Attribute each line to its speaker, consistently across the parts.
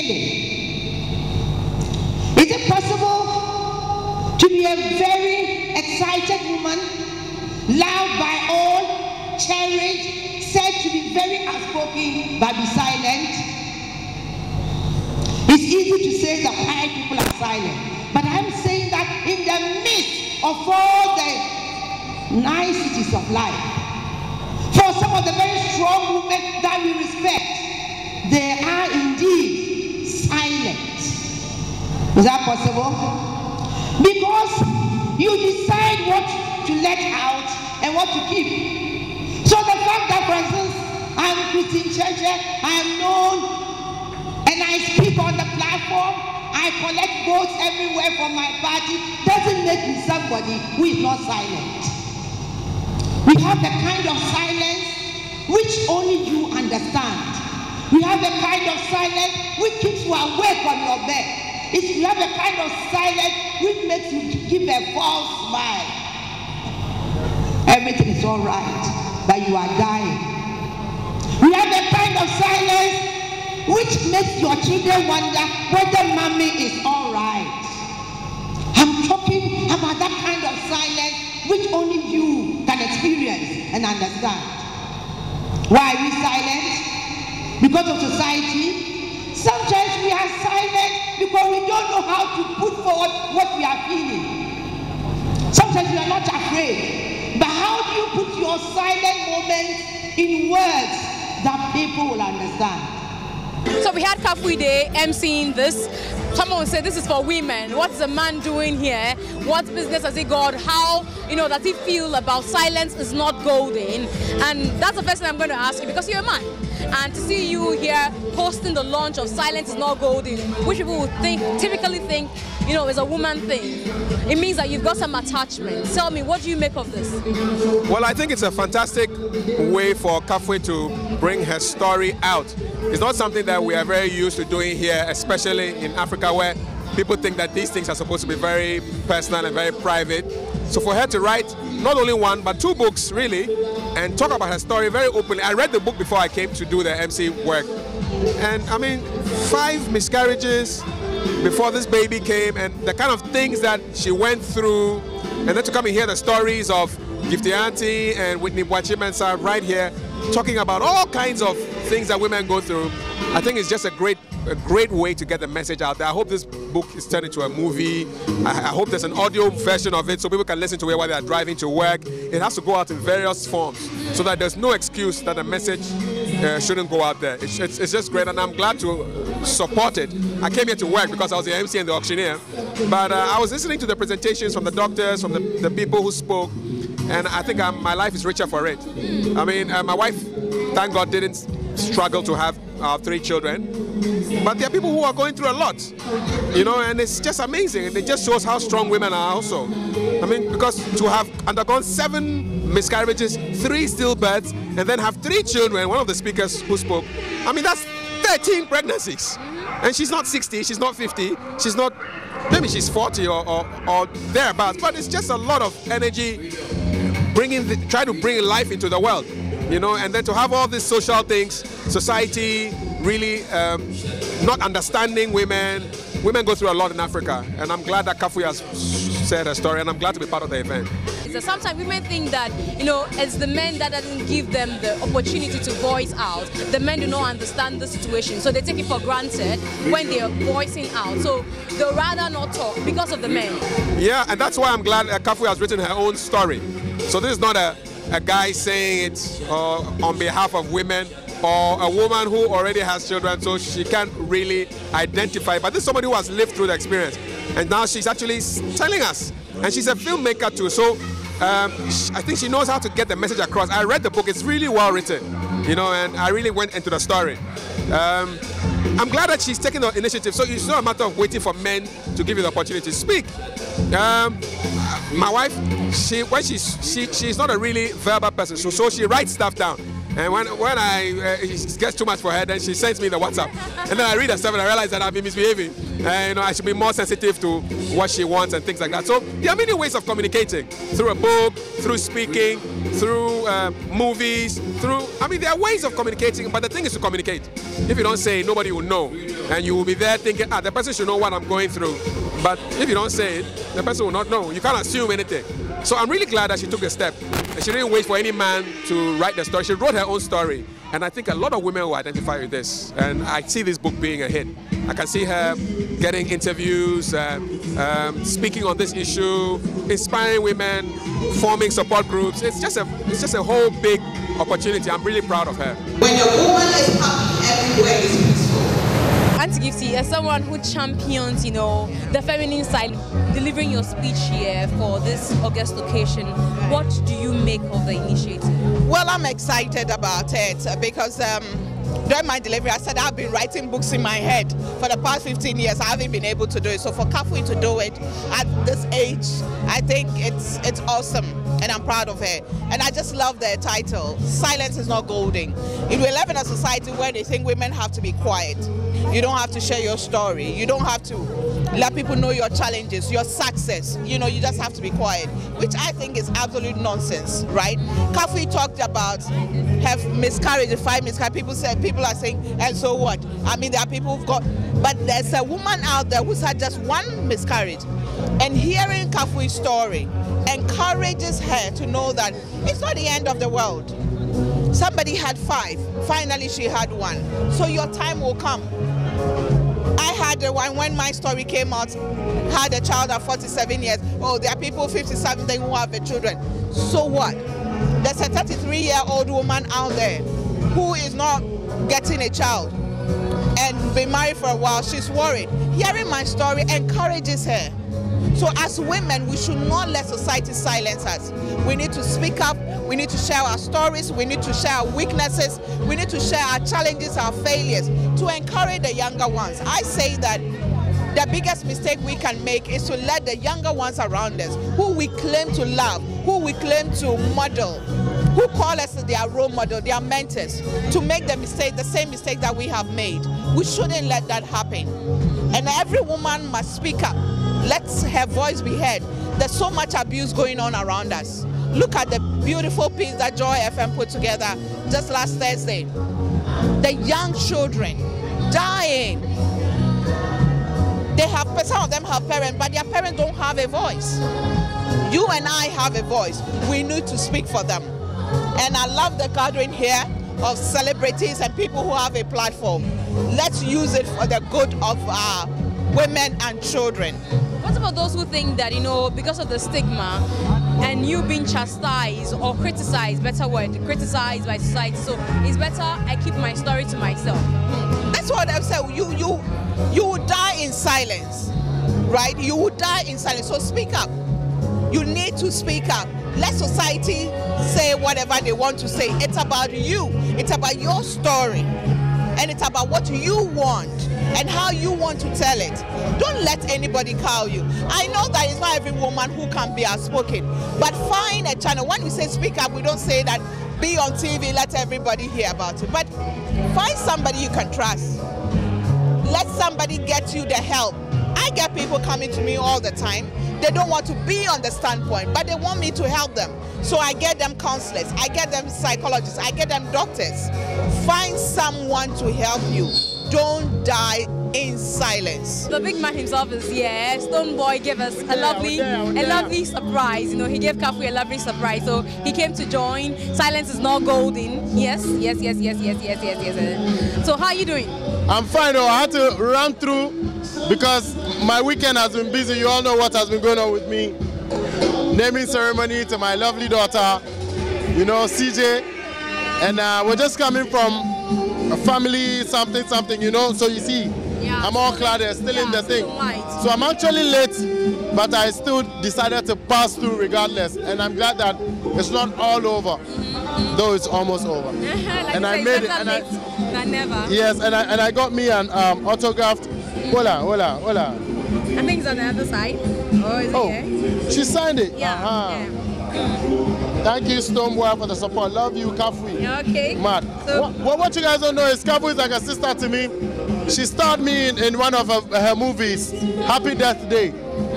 Speaker 1: Really? Is it possible to be a very excited woman, loved by all, cherished, said to be very outspoken, but be silent? It's easy to say that quiet people are silent, but I'm saying that in the midst of all the niceties of life, for some of the very strong women that we respect, they are indeed silent. Is that possible? Because you decide what to let out and what to keep. So the fact that, for instance, I'm Christine Church, I'm known, and I speak on the platform, I collect votes everywhere from my party, doesn't make me somebody who is not silent. We have the kind of silence which only you understand. We have the kind of silence which keeps you awake on your bed. We have the kind of silence which makes you give a false smile. Everything is all right, but you are dying. We have the kind of silence which makes your children wonder whether mommy is all right. I'm talking about that kind of silence which only you can experience and understand. Why are we silent? Because of society. Sometimes we are silent because we don't know how to put forward what we are feeling. Sometimes we are not afraid. But how do you put your silent moments in words that people will understand?
Speaker 2: So we had Kafui Day emceeing this. Someone would say this is for women. What's the man doing here? What business has he got? How, does he feel about silence is not golden? And that's the first thing I'm going to ask you, because you're a man. And to see you here hosting the launch of Silence is Not Golden, which people would typically think, is a woman thing. It means that you've got some attachment. Tell me, what do you make of this?
Speaker 3: Well, I think it's a fantastic way for Kafui to bring her story out. It's not something that we are very used to doing here, especially in Africa, where people think that these things are supposed to be very personal and very private. So for her to write not only one, but two books, really, and talk about her story very openly. I read the book before I came to do the MC work. And I mean, 5 miscarriages before this baby came, and the kind of things that she went through, and then to come and hear the stories of Gifty Auntie and Whitney Bwachimensah right here, talking about all kinds of things that women go through. I think it's just a great way to get the message out there. I hope this book is turned into a movie. I hope there's an audio version of it so people can listen to it while they are driving to work. It has to go out in various forms so that there's no excuse that the message shouldn't go out there. It's just great, and I'm glad to support it. I came here to work because I was the MC and the auctioneer, but I was listening to the presentations from the doctors, from the people who spoke, and I think my life is richer for it. I mean, my wife, thank God, didn't struggle to have 3 children, but there are people who are going through a lot, and it's just amazing, and it just shows how strong women are also. I mean, because to have undergone 7 miscarriages, 3 stillbirths, and then have 3 children, one of the speakers who spoke, I mean, that's 13 pregnancies. And she's not 60, she's not 50, she's not, maybe she's 40 or thereabouts, but it's just a lot of energy, try to bring life into the world. And then to have all these social things, society really not understanding women. Women go through a lot in Africa, and I'm glad that Kafui has said her story, and I'm glad to be part of the event.
Speaker 2: So sometimes women think that, it's the men that doesn't give them the opportunity to voice out. The men do not understand the situation, so they take it for granted when they are voicing out. So they'll rather not talk because of the men. Yeah,
Speaker 3: and that's why I'm glad Kafui has written her own story. So this is not a guy saying it on behalf of women, or a woman who already has children, so she can't really identify. But this is somebody who has lived through the experience, and now she's actually telling us. And she's a filmmaker too, so I think she knows how to get the message across. I read the book; it's really well written, and I really went into the story. I'm glad that she's taking the initiative. So it's not a matter of waiting for men to give you the opportunity to speak. My wife, she's not a really verbal person, so she writes stuff down. And when it gets too much for her, then she sends me the WhatsApp. And then I read the stuff and I realize that I've been misbehaving. you know, I should be more sensitive to what she wants and things like that. So there are many ways of communicating, through a book, through speaking, through movies, I mean, there are ways of communicating, but the thing is to communicate. If you don't say it, nobody will know. And you will be there thinking, the person should know what I'm going through. But if you don't say it, the person will not know. You can't assume anything. So I'm really glad that she took the step. And she didn't wait for any man to write the story. She wrote her own story. And I think a lot of women will identify with this. And I see this book being a hit. I can see her getting interviews, speaking on this issue, inspiring women, forming support groups. It's just a whole big opportunity. I'm really proud of her.
Speaker 4: When a woman is happy, everywhere is peaceful.
Speaker 2: Auntie Gifty, as someone who champions, you know, the feminine side, delivering your speech here for this August occasion, what do you make of the initiative?
Speaker 4: Well, I'm excited about it because during my delivery, I said I've been writing books in my head for the past 15 years. I haven't been able to do it. So for Kafui to do it at this age, I think it's awesome, and I'm proud of her. And I just love the title, Silence is Not Golden. We live in a society where they think women have to be quiet. You don't have to share your story. You don't have to let people know your challenges, your success. You know, you just have to be quiet, which I think is absolute nonsense, right? Kafui talked about have miscarriage, 5 miscarriage. People are saying, and so what? I mean, there are people who've got, but there's a woman out there who's had just 1 miscarriage. And hearing Kafui's story encourages her to know that it's not the end of the world. Somebody had 5, finally she had 1. So your time will come. I had one when my story came out, had a child at 47 years. Oh, there are people 57 who have children. So what? There's a 33-year-old woman out there who is not getting a child and been married for a while. She's worried. Hearing my story encourages her. So as women, we should not let society silence us. We need to speak up. We need to share our stories. We need to share our weaknesses. We need to share our challenges, our failures, to encourage the younger ones. I say that the biggest mistake we can make is to let the younger ones around us, who we claim to love, who we claim to model, who call us their role model, their mentors, to make the same mistake that we have made. We shouldn't let that happen. And every woman must speak up. Let her voice be heard. There's so much abuse going on around us. Look at the beautiful piece that Joy FM put together just last Thursday. The young children dying. Some of them have parents, but their parents don't have a voice. You and I have a voice. We need to speak for them. And I love the gathering here of celebrities and people who have a platform. Let's use it for the good of women and children.
Speaker 2: What about those who think that, you know, because of the stigma and you being chastised or criticized, better word, criticized by society, so it's better I keep my story to myself?
Speaker 4: That's what I've said. You will die in silence, right? You will die in silence. So speak up. You need to speak up. Let society say whatever they want to say. It's about you. It's about your story. And it's about what you want and how you want to tell it. Don't let anybody cow you. I know that it's not every woman who can be outspoken, but find a channel. When we say speak up, we don't say that be on TV, let everybody hear about it. But find somebody you can trust. Let somebody get you the help. I get people coming to me all the time. They don't want to be on the standpoint, but they want me to help them. So I get them counselors, I get them psychologists, I get them doctors. Find someone to help you. Don't die in silence.
Speaker 2: The big man himself is here. Stone Boy gave us a lovely surprise. You know, he gave Kafui a lovely surprise. So he came to join. Silence is not golden. Yes. So how are you doing?
Speaker 5: I'm fine though. I had to run through because my weekend has been busy. You all know what has been going on with me. Naming ceremony to my lovely daughter, you know, CJ. And we're just coming from a family something, you know. So you see, I'm all clad, still in the thing. So I'm actually late, but I still decided to pass through regardless. And I'm glad that it's not all over, though it's almost over.
Speaker 2: Like
Speaker 5: and I made it. And
Speaker 2: never.
Speaker 5: Yes, and I got me an autographed. Hola.
Speaker 2: I think it's on the other side. Oh, is it here?
Speaker 5: She signed it.
Speaker 2: Yeah.
Speaker 5: Thank you, Stoneboy, for the support. Love you, Kafui.
Speaker 2: Okay.
Speaker 5: Mad.
Speaker 2: So,
Speaker 5: what you guys don't know is Kafui is like a sister to me. she starred me in one of her movies, Happy Death Day.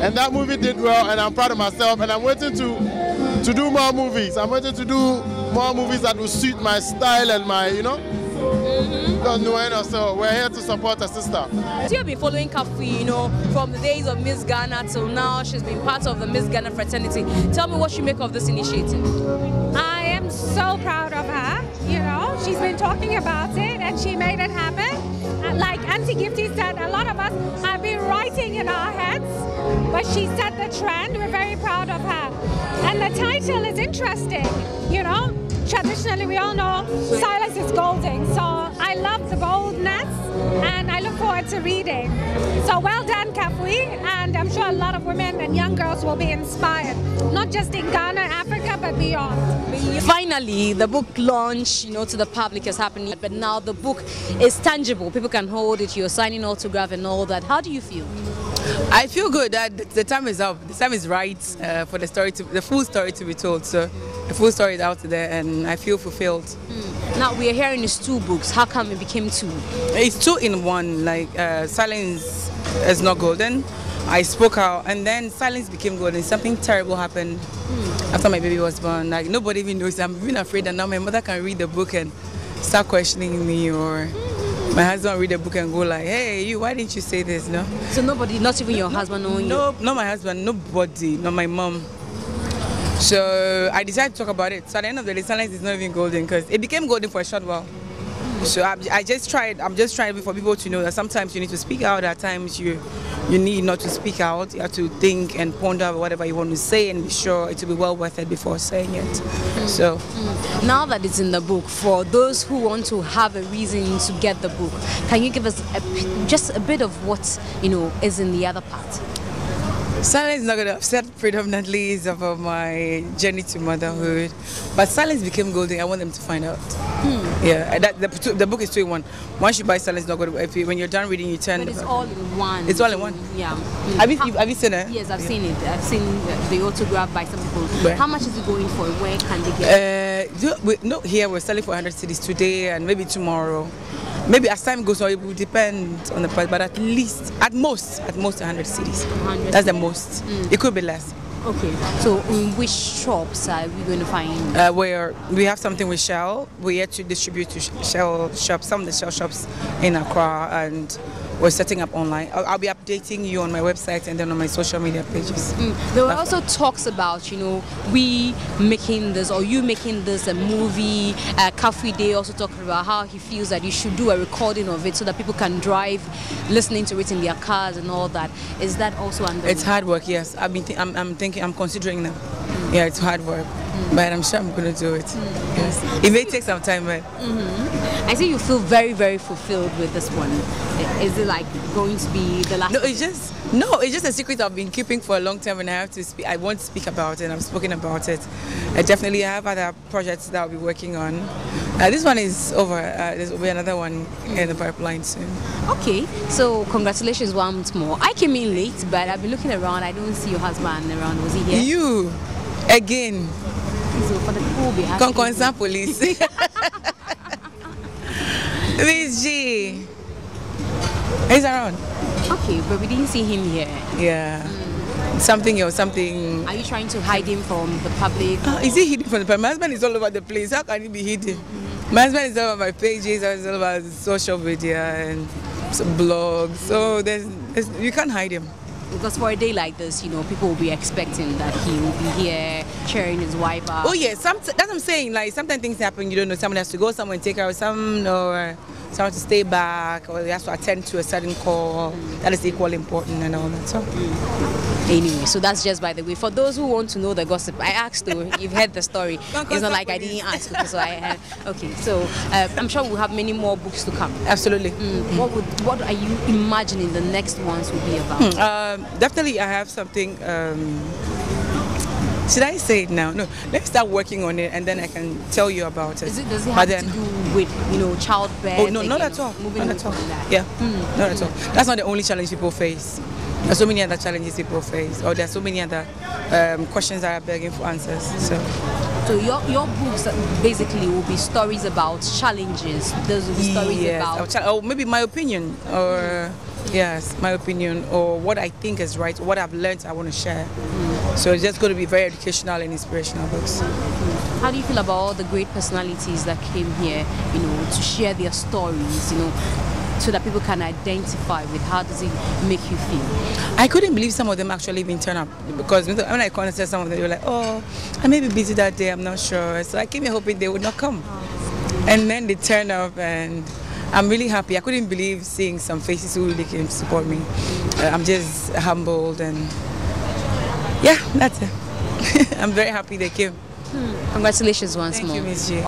Speaker 5: And that movie did well, and I'm proud of myself. And I'm waiting to do more movies. I'm waiting to do more movies that will suit my style and my, so we're here to support her sister.
Speaker 2: You've been following Kafui, from the days of Miss Ghana till now. She's been part of the Miss Ghana fraternity. Tell me what you make of this initiative.
Speaker 6: I am so proud of her. She's been talking about it and she made it happen. Like Auntie Gifty said, a lot of us have been writing in our heads, but she set the trend. We're very proud of her. And the title is interesting. Traditionally we all know silence is golden. So I love the boldness and I look forward to reading. So well done, Kafui, and I'm sure a lot of women and young girls will be inspired, not just in Ghana, Africa, but beyond.
Speaker 2: Finally, the book launch, to the public is happening, but now the book is tangible. People can hold it, you're signing autograph and all that. How do you feel?
Speaker 7: I feel good that the time is up. The time is right for the full story to be told. So the full story is out there and I feel fulfilled.
Speaker 2: Now we are hearing it's 2 books. How come it became 2?
Speaker 7: It's 2 in 1. Like silence is not golden. I spoke out and then silence became golden. Something terrible happened after my baby was born. Like nobody even knows. I'm even afraid that now my mother can read the book and start questioning me, or my husband read the book and go like, hey, why didn't you say this? No.
Speaker 2: So nobody, not even your husband knowing you?
Speaker 7: No, not my husband, nobody, not my mom. So I decided to talk about it. So at the end of the day, silence is not even golden because it became golden for a short while. So I'm just trying for people to know that sometimes you need to speak out, at times you need not to speak out. You have to think and ponder whatever you want to say and be sure it will be well worth it before saying it. So
Speaker 2: now that it's in the book, for those who want to have a reason to get the book, can you give us just a bit of what is in the other part?
Speaker 7: Silence is not going to upset predominantly is about my journey to motherhood, but silence became golden. I want them to find out. Yeah, the book is 2 in 1. Once you buy silence, not going to. When you're done reading, you turn.
Speaker 2: But it's all in one.
Speaker 7: It's all in one.
Speaker 2: Yeah.
Speaker 7: Have you seen it?
Speaker 2: Yes, I've seen it. I've seen the autograph by some people.
Speaker 7: Where?
Speaker 2: How much is it going for? Where can they get it?
Speaker 7: Here we're selling for 100 cedis today and maybe tomorrow. Maybe as time goes on, it will depend on the price, but at most 100 cedis. 100 That's the most. It could be less.
Speaker 2: Okay. So in which shops are we going to find?
Speaker 7: Where we have something with Shell. We're yet to distribute to Shell shops, some of the Shell shops in Accra, and we're setting up online. I'll be updating you on my website and then on my social media pages.
Speaker 2: There were also talks about, we making this or you making this a movie. Kafui Day also talked about how he feels that you should do a recording of it so that people can drive listening to it in their cars and all that. Is that also under?
Speaker 7: It's hard work, yes. I'm considering them. Yeah, it's hard work, but I'm sure I'm going to do it. Yes. It may take some time, but.
Speaker 2: I see you feel very, very fulfilled with this one. Is it like going to be the last?
Speaker 7: No, it's just a secret I've been keeping for a long time, and I have to speak. I want to speak about it. I've spoken about it. I definitely have other projects that I'll be working on. This one is over. There will be another one in the pipeline soon.
Speaker 2: Okay, so congratulations once more. I came in late, but I've been looking around. I don't see your husband around. Was he here?
Speaker 7: You again?
Speaker 2: So for the people
Speaker 7: Concerned police. MzGee. He's around.
Speaker 2: Okay, but we didn't see him here.
Speaker 7: Yeah. Something else, something.
Speaker 2: Are you trying to hide him from the public?
Speaker 7: Is he hidden from the public? My husband is all over the place. How can he be hidden? My husband is all over my pages, he's all over social media and some blogs. So you can't hide him.
Speaker 2: Because for a day like this, people will be expecting that he will be here cheering his wife up.
Speaker 7: Oh yeah, that's what I'm saying. Like sometimes things happen, you don't know. Someone has to go somewhere and take care of some, or someone to stay back, or they have to attend to a certain call. That is equally important and all that. So.
Speaker 2: Anyway, so that's just by the way. For those who want to know the gossip, I asked though. You've heard the story. It's not like I didn't ask. Okay, so I had. Okay, so I'm sure we'll have many more books to come.
Speaker 7: Absolutely.
Speaker 2: What are you imagining the next ones will be about?
Speaker 7: Definitely, I have something. Should I say it now? No. Let's start working on it, and then I can tell you about it.
Speaker 2: Does it have to do with childbirth?
Speaker 7: Oh no, not at all. Not at all. Yeah, not at all. That's not the only challenge people face. There's so many other challenges people face, or there's so many other questions that are begging for answers. So.
Speaker 2: So your books basically will be stories about challenges. Those will be stories about...
Speaker 7: Or maybe my opinion, or yes, my opinion, or what I think is right, what I've learned I want to share. So it's just going to be very educational and inspirational books.
Speaker 2: How do you feel about all the great personalities that came here, you know, to share their stories, you know, so that people can identify with? How does it make you feel? I couldn't believe some of them actually even turn up, because when I contacted some of them, they were like, oh, I may be busy that day, I'm not sure. So I came here hoping they would not come. And then they turned up, and I'm really happy. I couldn't believe seeing some faces who really came to support me. I'm just humbled, and yeah, that's it. I'm very happy they came. Congratulations once more.
Speaker 7: Thank you, MzGee.